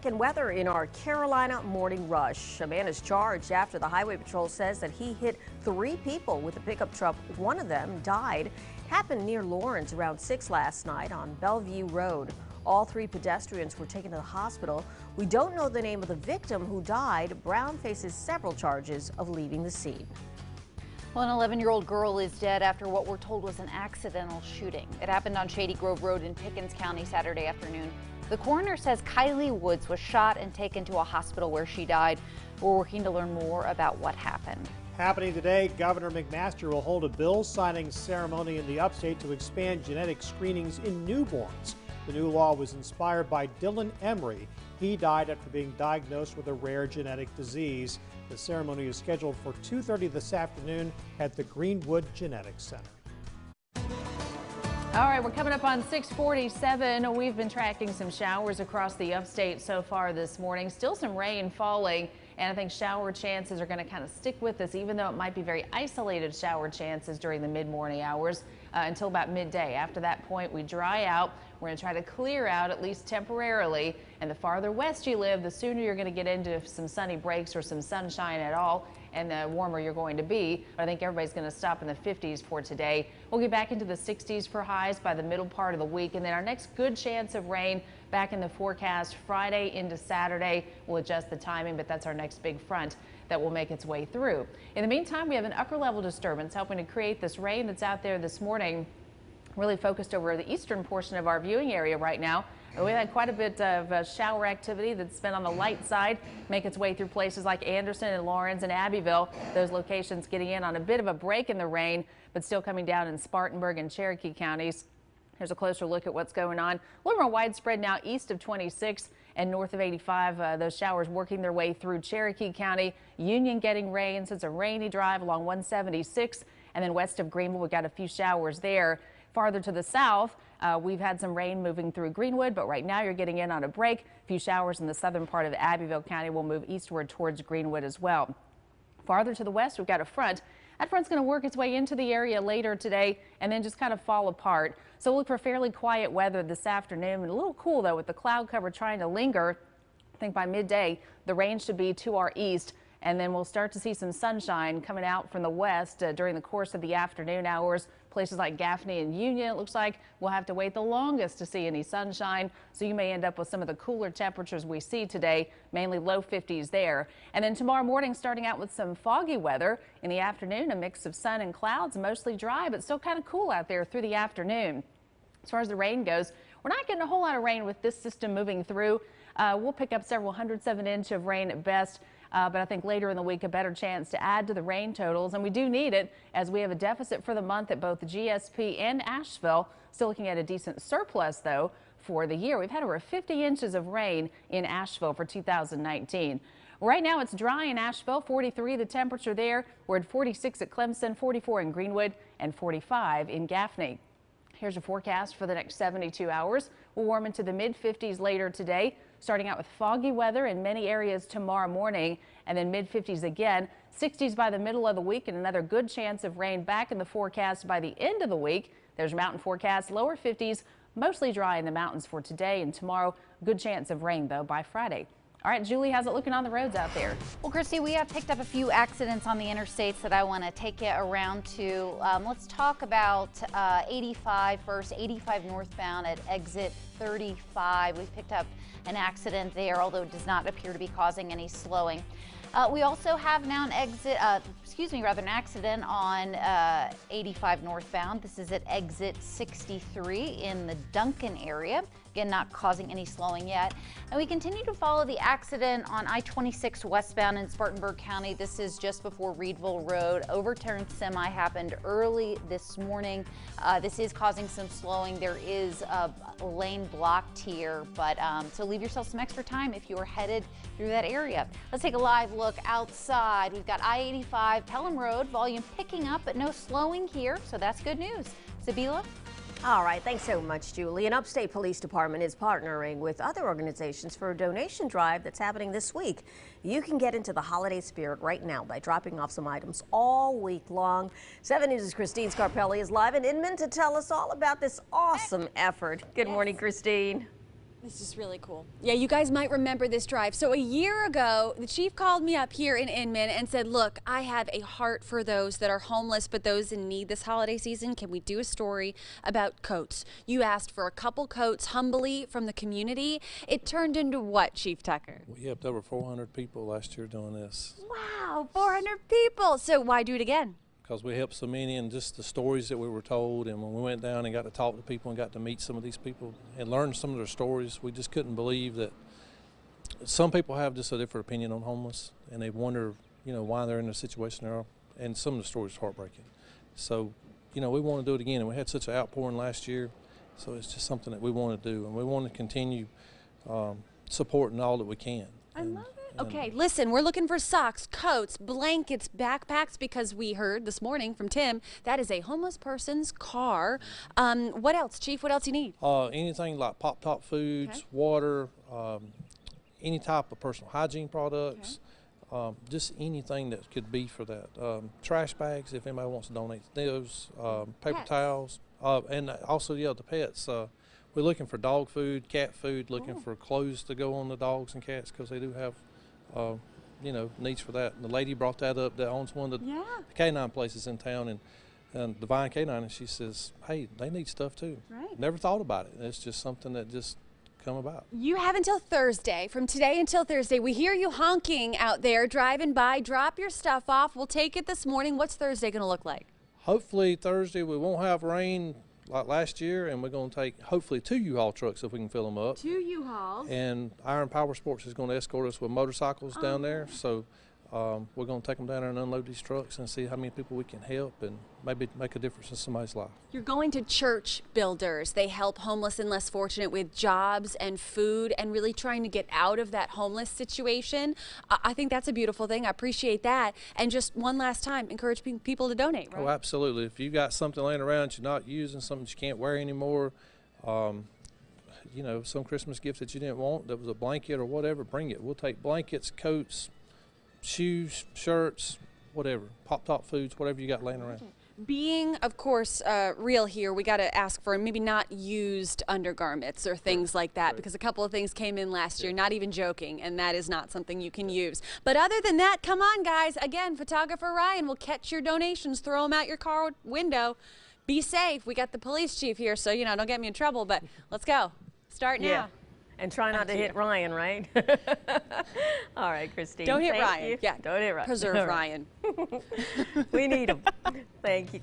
And weather in our Carolina morning rush. A man is charged after the Highway Patrol says that he hit 3 people with a pickup truck. One of them died. It happened near Lawrence around 6 last night on Bellevue Road. All 3 pedestrians were taken to the hospital. We don't know the name of the victim who died. Brown faces several charges of leaving the scene. Well, an 11-year-old girl is dead after what we're told was an accidental shooting. It happened on Shady Grove Road in Pickens County Saturday afternoon. The coroner says Kylie Woods was shot and taken to a hospital where she died. We're working to learn more about what happened. Happening today, Governor McMaster will hold a bill signing ceremony in the upstate to expand genetic screenings in newborns. The new law was inspired by Dylan Emery. He died after being diagnosed with a rare genetic disease. The ceremony is scheduled for 2:30 this afternoon at the Greenwood Genetics Center. All right, we're coming up on 6:47. We've been tracking some showers across the upstate so far this morning. Still some rain falling, and I think shower chances are going to kind of stick with us, even though it might be very isolated shower chances during the mid-morning hours until about midday. After that point, we dry out. We're going to try to clear out, at least temporarily. And the farther west you live, the sooner you're going to get into some sunny breaks or some sunshine at all, and the warmer you're going to be. But I think everybody's going to stop in the 50s for today. We'll get back into the 60s for highs by the middle part of the week. And then our next good chance of rain back in the forecast Friday into Saturday. We'll adjust the timing, but that's our next big front that will make its way through. In the meantime, we have an upper level disturbance helping to create this rain that's out there this morning, really focused over the eastern portion of our viewing area right now. We had quite a bit of shower activity that's been on the light side, make its way through places like Anderson and Lawrence and Abbeville. Those locations getting in on a bit of a break in the rain, but still coming down in Spartanburg and Cherokee counties. Here's a closer look at what's going on. A little more widespread now east of 26 and north of 85. Those showers working their way through Cherokee County. Union getting rain, so it's a rainy drive along 176. And then west of Greenville, we've got a few showers there. Farther to the south, we've had some rain moving through Greenwood, but right now you're getting in on a break. A few showers in the southern part of Abbeville County will move eastward towards Greenwood as well. Farther to the west, we've got a front. That front's going to work its way into the area later today and then just kind of fall apart. So look for fairly quiet weather this afternoon, and a little cool though with the cloud cover trying to linger. I think by midday the rain should be to our east, and then we'll start to see some sunshine coming out from the west during the course of the afternoon hours. Places like Gaffney and Union, it looks like we'll have to wait the longest to see any sunshine, so you may end up with some of the cooler temperatures we see today, mainly low 50s there. And then tomorrow morning, starting out with some foggy weather. In the afternoon, a mix of sun and clouds, mostly dry, but still kind of cool out there through the afternoon. As far as the rain goes, we're not getting a whole lot of rain with this system moving through. We'll pick up several 107-inch of rain at best. But I think later in the week, a better chance to add to the rain totals. And we do need it as we have a deficit for the month at both GSP and Asheville. Still looking at a decent surplus, though, for the year. We've had over 50 inches of rain in Asheville for 2019. Right now, it's dry in Asheville, 43 the temperature there. We're at 46 at Clemson, 44 in Greenwood, and 45 in Gaffney. Here's your forecast for the next 72 hours. We'll warm into the mid-50s later today, starting out with foggy weather in many areas tomorrow morning, and then mid-50s again. 60s by the middle of the week, and another good chance of rain back in the forecast by the end of the week. There's your mountain forecast, lower 50s, mostly dry in the mountains for today and tomorrow. Good chance of rain, though, by Friday. All right, Julie, how's it looking on the roads out there? Well, Christy, we have picked up a few accidents on the interstates that I want to take you around to. Let's talk about 85 first, 85 northbound at exit 35. We've picked up an accident there, although it does not appear to be causing any slowing. We also have now an an accident on 85 northbound. This is at exit 63 in the Duncan area. Again, not causing any slowing yet. And we continue to follow the accident on I-26 westbound in Spartanburg County. This is just before Reedville Road. Overturned semi happened early this morning. This is causing some slowing. There is a lane blocked here, but so leave yourself some extra time if you are headed through that area. Let's take a live look outside. We've got I-85 Pelham Road, volume picking up, but no slowing here, so that's good news. Sabila? All right, thanks so much, Julie. An upstate police department is partnering with other organizations for a donation drive that's happening this week. You can get into the holiday spirit right now by dropping off some items all week long. 7 News' Christine Scarpelli is live in Inman to tell us all about this awesome effort. Good morning, Christine. This is really cool. Yeah, you guys might remember this drive. So a year ago, the chief called me up here in Inman and said, look, I have a heart for those that are homeless, but those in need this holiday season. Can we do a story about coats? You asked for a couple coats humbly from the community. It turned into what, Chief Tucker? We helped over 400 people last year doing this. Wow, 400 people. So why do it again? Because we helped so many, and just the stories that we were told, and when we went down and got to talk to people and got to meet some of these people and learn some of their stories, we just couldn't believe that some people have just a different opinion on homeless, and they wonder, why they're in the situation they're in, and some of the stories are heartbreaking. So, we want to do it again, and we had such an outpouring last year, so it's just something that we want to do, and we want to continue supporting all that we can. I love it. Okay, listen, we're looking for socks, coats, blankets, backpacks, because we heard this morning from Tim that is a homeless person's car. What else, Chief? What else you need? Anything like pop-top foods, water, any type of personal hygiene products, just anything that could be for that. Trash bags, if anybody wants to donate those, paper towels, and also, the pets. We're looking for dog food, cat food, looking for clothes to go on the dogs and cats, because they do have needs for that. And the lady brought that up that owns one of the canine places in town, and Divine Canine, and she says, hey, they need stuff too. Right. Never thought about it. It's just something that just come about. You have until Thursday. From today until Thursday, we hear you honking out there, driving by. Drop your stuff off. We'll take it this morning. What's Thursday going to look like? Hopefully Thursday we won't have rain like last year, and we're going to take hopefully 2 U-Haul trucks if we can fill them up. 2 U-Hauls. And Iron Power Sports is going to escort us with motorcycles down there. So we're going to take them down there and unload these trucks and see how many people we can help and maybe make a difference in somebody's life. You're going to church builders. They help homeless and less fortunate with jobs and food and really trying to get out of that homeless situation. I think that's a beautiful thing. I appreciate that. And just one last time, encourage people to donate, right? Oh, absolutely. If you've got something laying around you're not using, something you can't wear anymore, some Christmas gift that you didn't want, that was a blanket or whatever, bring it. We'll take blankets, coats, shoes, shirts, whatever, pop-top foods, whatever you got laying around. Being, of course, real here, we got to ask for maybe not used undergarments or things like that, because a couple of things came in last year, not even joking, and that is not something you can use. But other than that, come on, guys. Again, photographer Ryan will catch your donations, throw them out your car window. Be safe. We got the police chief here, so, don't get me in trouble, but let's go. Start now. Yeah. And try not to hit Ryan, right? All right, Christine. Don't hit Thank Ryan. you. Yeah. Don't hit Ryan. Preserve Ryan. We need him. Thank you.